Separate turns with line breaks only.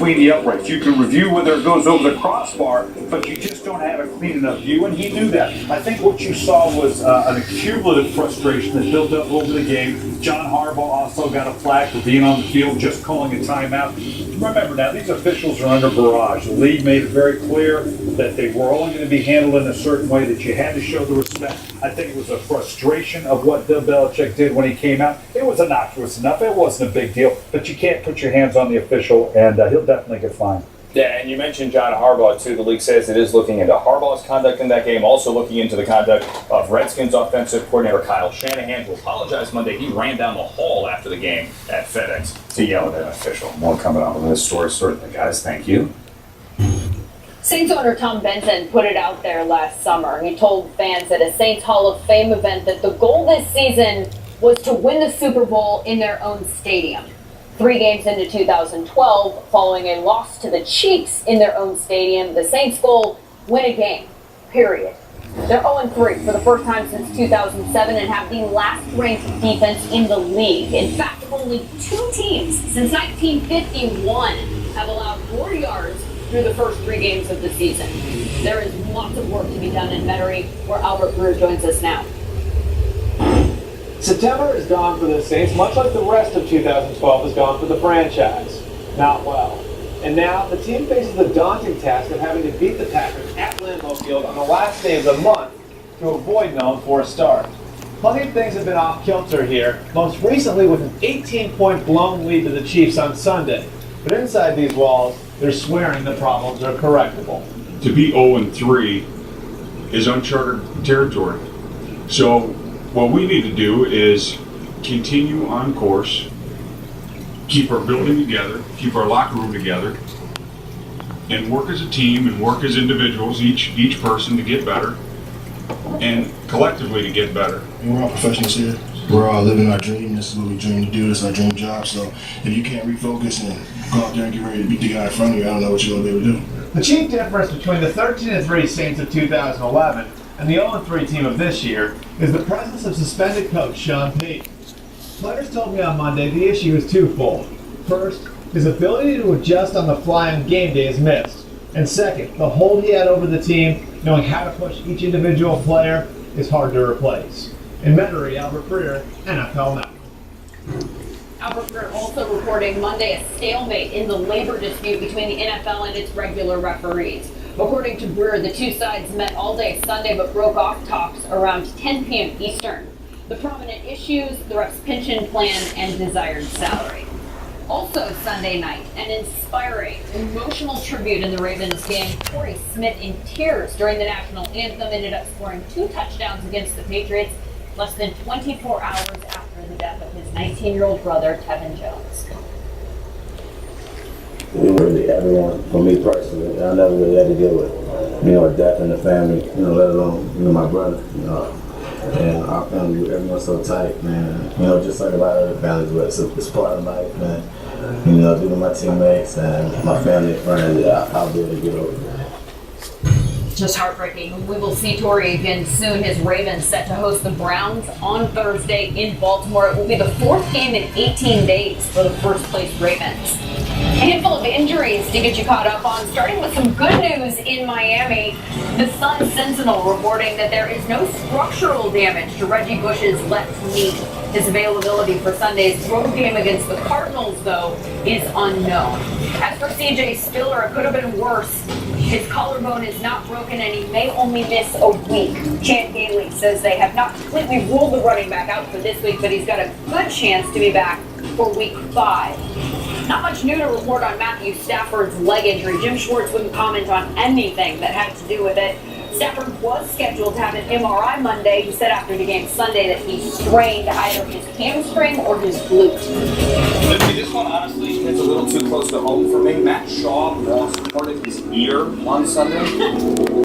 between the uprights. You can review whether it goes over the crossbar, but you just don't have a clean enough view, and he knew that. I think what you saw was an accumulative frustration that built up over the game. John Harbaugh also got a flag for being on the field, just calling a timeout. Remember now, these officials are under barrage. The league made it very clear that they were only going to be handled in a certain way, that you had to show the respect. I think it was a frustration of what Bill Belichick did when he came out. It was innocuous enough. It wasn't a big deal, but you can't put your hands on the official, and he'll definitely get fined.
Yeah, and you mentioned John Harbaugh, too. The league says it is looking into Harbaugh's conduct in that game, also looking into the conduct of Redskins offensive coordinator Kyle Shanahan, who apologized Monday. He ran down the hall after the game at FedEx to yell at an official. More coming out of this story, certainly, guys. Thank you.
Saints owner Tom Benson put it out there last summer. He told fans at a Saints Hall of Fame event that the goal this season was to win the Super Bowl in their own stadium. 3 games into 2012, following a loss to the Chiefs in their own stadium, the Saints' goal, win a game, period. They're 0-3 for the first time since 2007 and have the last-ranked defense in the league. In fact, only 2 teams since 1951 have allowed 4 yards through the first 3 games of the season. There is lots of work to be done in Metairie, where Albert Brewer joins us now.
September is gone for the Saints, much like the rest of 2012 is gone for the franchise. Not well. And now the team faces the daunting task of having to beat the Packers at Lambeau Field on the last day of the month to avoid an 0-4 start. Plenty of things have been off kilter here, most recently with an 18-point blown lead to the Chiefs on Sunday. But inside these walls, they're swearing the problems are correctable.
To be 0-3 is uncharted territory. So what we need to do is continue on course, keep our building together, keep our locker room together, and work as a team and work as individuals, each person to get better, and collectively to get better.
We're all professionals here. We're all living our dream. This is what we dream to do. This is our dream job. So if you can't refocus and go out there and get ready to beat the guy in front of you, I don't know what you're going to be able to do.
The chief difference between the 13-3 Saints of 2011 and the 0-3 team of this year is the presence of suspended coach Sean Payton. Players told me on Monday the issue is twofold. First, his ability to adjust on the fly on game day is missed. And second, the hold he had over the team, knowing how to push each individual player, is hard to replace. In Metairie, Albert Breer, NFL Network.
Albert Breer also reporting Monday a stalemate in the labor dispute between the NFL and its regular referees. According to Breer, the two sides met all day Sunday but broke off talks around 10 p.m. Eastern. The prominent issues, the ref's pension plan, and desired salary. Also Sunday night, an inspiring, emotional tribute in the Ravens game. Torrey Smith in tears during the national anthem ended up scoring 2 touchdowns against the Patriots less than 24 hours after the death of his 19-year-old brother, Tevin Jones.
Really, everyone, for me personally, I never really had to deal with, a death in the family, let alone, my brother, and our family, everyone's so tight, man. Just like a lot of other families, but it's part of life, man. Due to my teammates and my family and friends, I'll be able to get over it.
Just heartbreaking. We will see Torrey again soon. His Ravens set to host the Browns on Thursday in Baltimore. It will be the 4th game in 18 days for the first-place Ravens. A handful of injuries to get you caught up on, starting with some good news in Miami. The Sun-Sentinel reporting that there is no structural damage to Reggie Bush's left knee. His availability for Sunday's road game against the Cardinals, though, is unknown. As for C.J. Spiller, it could have been worse. His collarbone is not broken and he may only miss a week. Chad Gailey says they have not completely ruled the running back out for this week, but he's got a good chance to be back for week 5. Not much new to report on Matthew Stafford's leg injury. Jim Schwartz wouldn't comment on anything that had to do with it. Stafford was scheduled to have an MRI Monday. He said after the game Sunday that he strained either his hamstring or his glute.
This one honestly hits a little too close to home for me. Matt Shaw lost part of his ear on Sunday.